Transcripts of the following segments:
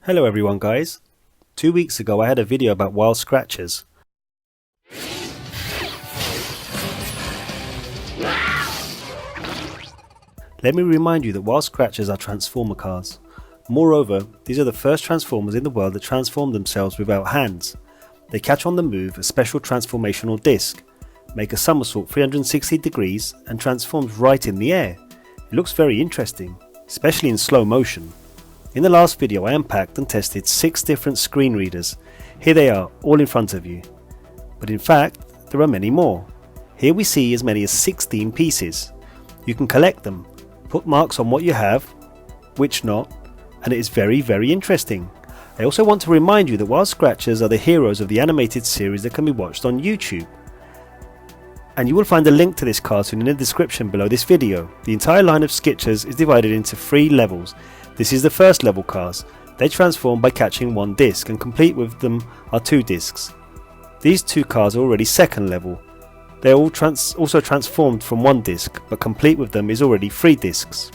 Hello everyone guys. 2 weeks ago I had a video about wild scratchers. Let me remind you that wild scratchers are transformer cars. Moreover, these are the first transformers in the world that transform themselves without hands. They catch on the move a special transformational disc, make a somersault 360 degrees and transforms right in the air. It looks very interesting, especially in slow motion. In the last video I unpacked and tested 6 different screen readers. Here they are, all in front of you. But in fact, there are many more. Here we see as many as 16 pieces. You can collect them, put marks on what you have, which not, and it is very interesting. I also want to remind you that wild scratchers are the heroes of the animated series that can be watched on YouTube. And you will find a link to this cartoon in the description below this video. The entire line of Skitchers is divided into 3 levels. This is the first level cars. They transform by catching 1 disc, and complete with them are 2 discs. These 2 cars are already second level. They are all also transformed from 1 disc, but complete with them is already 3 discs.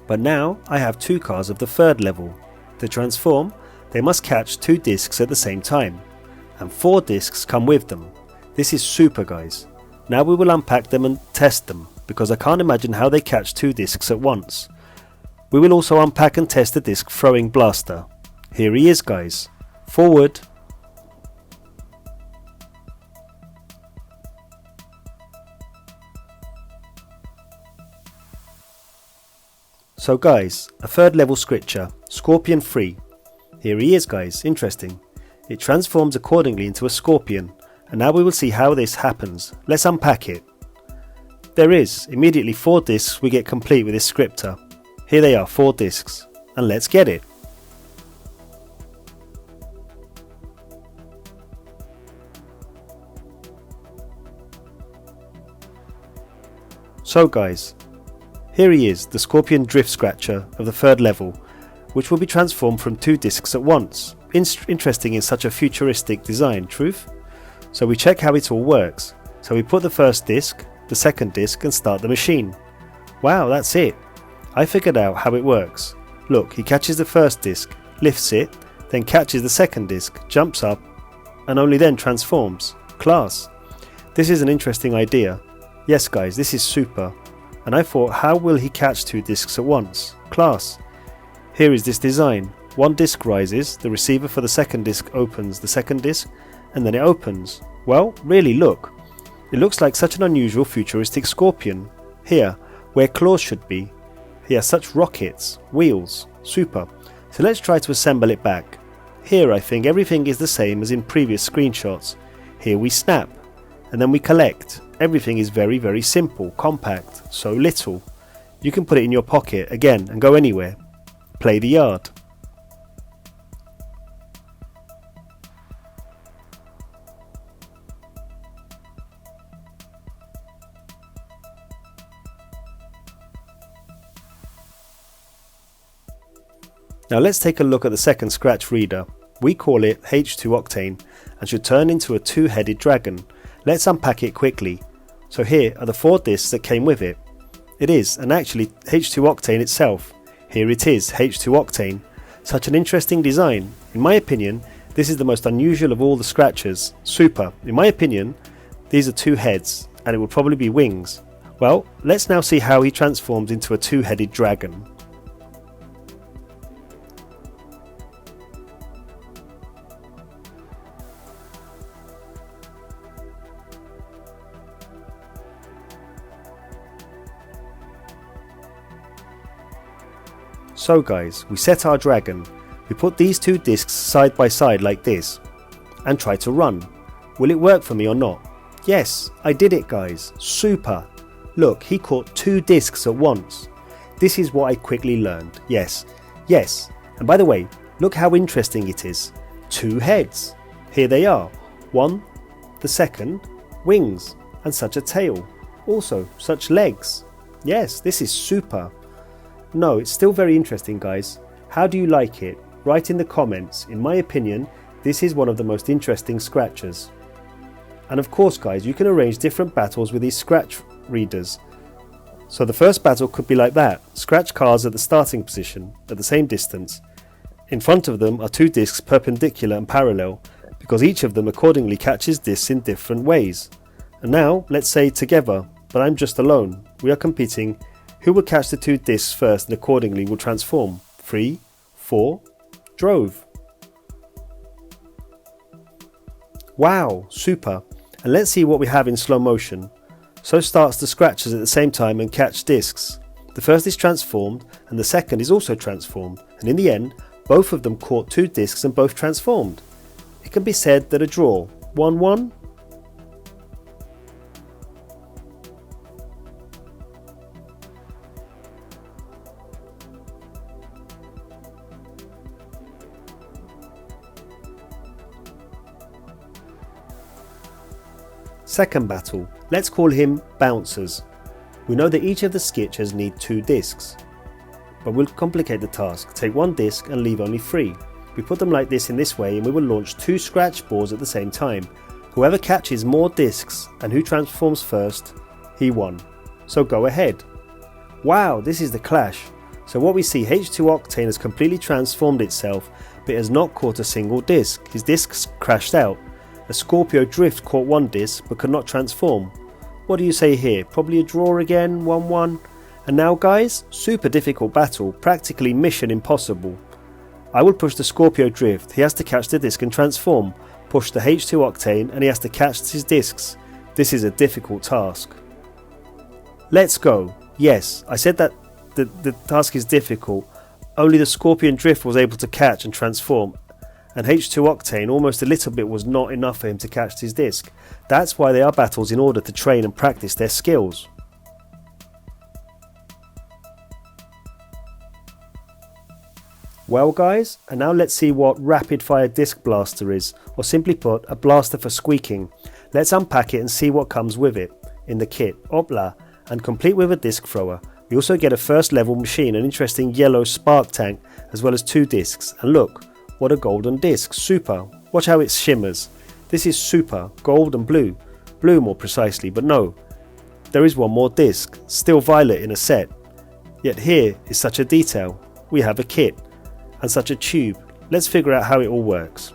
But now I have 2 cars of the 3rd level. To transform, they must catch 2 discs at the same time, and 4 discs come with them. This is super guys. Now we will unpack them and test them, because I can't imagine how they catch 2 discs at once. We will also unpack and test the disc throwing blaster. Here he is guys. Forward. So guys, a 3rd level Skitcher, Scorpion 3. Here he is guys, interesting. It transforms accordingly into a scorpion, and now we will see how this happens. Let's unpack it. There is immediately 4 discs we get complete with this scripter. Here they are, 4 discs, and let's get it. So guys, here he is, the Scorpion Drift Scratcher of the 3rd level, which will be transformed from 2 discs at once. Interesting in such a futuristic design, truth? So we check how it all works. So we put the 1st disc, the 2nd disc and start the machine. Wow, that's it. I figured out how it works. Look, he catches the 1st disc, lifts it, then catches the 2nd disc, jumps up and only then transforms. Class. This is an interesting idea. Yes guys, this is super. And I thought, how will he catch 2 discs at once? Class. Here is this design. 1 disc rises, the receiver for the 2nd disc opens the 2nd disc, and then it opens. Well, really look. It looks like such an unusual futuristic scorpion. Here, where claws should be. He has such rockets, wheels, super. So let's try to assemble it back. Here I think everything is the same as in previous screenshots. Here we snap, and then we collect. Everything is very simple, compact, so little. You can put it in your pocket again and go anywhere. Play the yard. Now let's take a look at the 2nd scratch reader. We call it H2 Octane and should turn into a 2-headed dragon. Let's unpack it quickly. So here are the 4 discs that came with it. It is, and actually H2 Octane itself. Here it is, H2 Octane. Such an interesting design. In my opinion, this is the most unusual of all the scratchers. Super. In my opinion, these are 2 heads, and it will probably be wings. Well, let's now see how he transforms into a 2-headed dragon. So guys, we set our dragon, we put these 2 discs side by side like this, and try to run. Will it work for me or not? Yes, I did it guys, super. Look, he caught 2 discs at once. This is what I quickly learned, yes, and by the way, look how interesting it is. 2 heads, here they are, 1, the 2nd, wings, and such a tail, also such legs. Yes, this is super. No, it's still very interesting guys. How do you like it? write in the comments. In my opinion, this is one of the most interesting scratchers. And of course guys, you can arrange different battles with these scratch readers. So the first battle could be like that. Scratch cards at the starting position, at the same distance. In front of them are two discs perpendicular and parallel, because each of them accordingly catches discs in different ways. And now, let's say together, but I'm just alone. We are competing. Who will catch the two discs first and accordingly will transform? 3, 4, drove. Wow, super. And let's see what we have in slow motion. So starts the scratchers at the same time and catch discs. The first is transformed and the second is also transformed, and in the end both of them caught two discs and both transformed. It can be said that a draw, 1-1. Second battle, let's call him bouncers. We know that each of the sketchers need two discs, but we'll complicate the task. Take one disc and leave only 3. We put them like this in this way and we will launch 2 scratch boards at the same time. Whoever catches more discs and who transforms first, he won. So go ahead. Wow, this is the clash. So what we see, H2 Octane has completely transformed itself, but it has not caught a single disc. His discs crashed out. A Scorpio Drift caught one disc but could not transform. What do you say here? Probably a draw again, 1-1. And now guys, super difficult battle, practically mission impossible. I will push the Scorpio Drift, he has to catch the disc and transform. Push the H2 Octane and he has to catch his discs. This is a difficult task. Let's go. Yes, I said that the task is difficult. Only the Scorpion Drift was able to catch and transform, and H2 Octane almost a little bit was not enough for him to catch his disc. That's why they are battles, in order to train and practice their skills. Well guys, and now let's see what rapid fire disc blaster is, or simply put, a blaster for squeaking. Let's unpack it and see what comes with it in the kit. Opla, and complete with a disc thrower. We also get a first level machine, an interesting yellow spark tank, as well as 2 discs. And look, what a golden disc, super. Watch how it shimmers. This is super, gold and blue. Blue more precisely, but no. There is one more disc, still violet in a set. Yet here is such a detail. We have a kit, and such a tube. Let's figure out how it all works.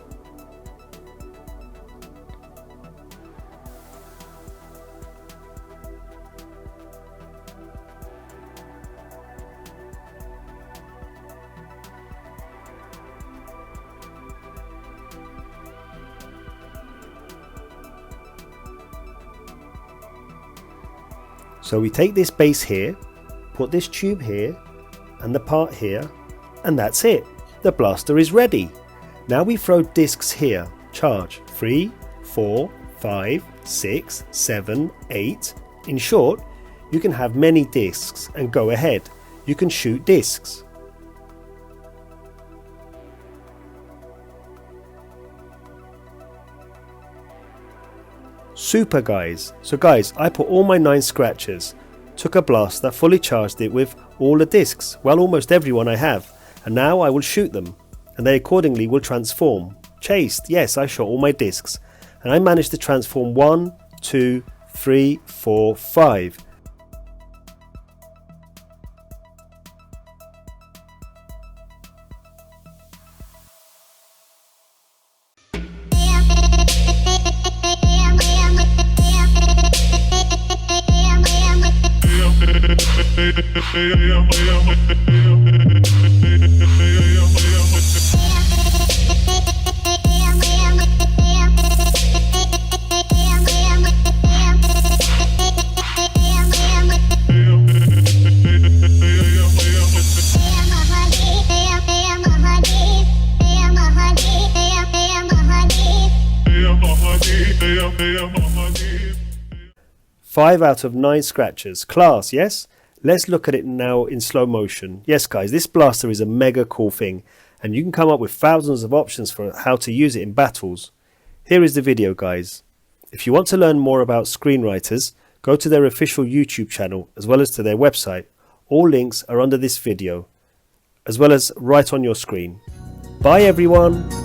So we take this base here, put this tube here, and the part here, and that's it. The blaster is ready. Now we throw discs here. Charge 3, 4, 5, 6, 7, 8. In short, you can have many discs and go ahead. You can shoot discs. Super guys. So guys, I put all my 9 scratchers, took a blaster, fully charged it with all the discs, well almost everyone I have, and now I will shoot them, and they accordingly will transform. Chased, yes, I shot all my discs, and I managed to transform 1, 2, 3, 4, 5. Five out of 9 scratchers. Class, yes? Let's look at it now in slow motion. Yes guys, this blaster is a mega cool thing, and you can come up with thousands of options for how to use it in battles. Here is the video guys. If you want to learn more about screenwriters, go to their official YouTube channel as well as to their website. All links are under this video, as well as right on your screen. Bye everyone!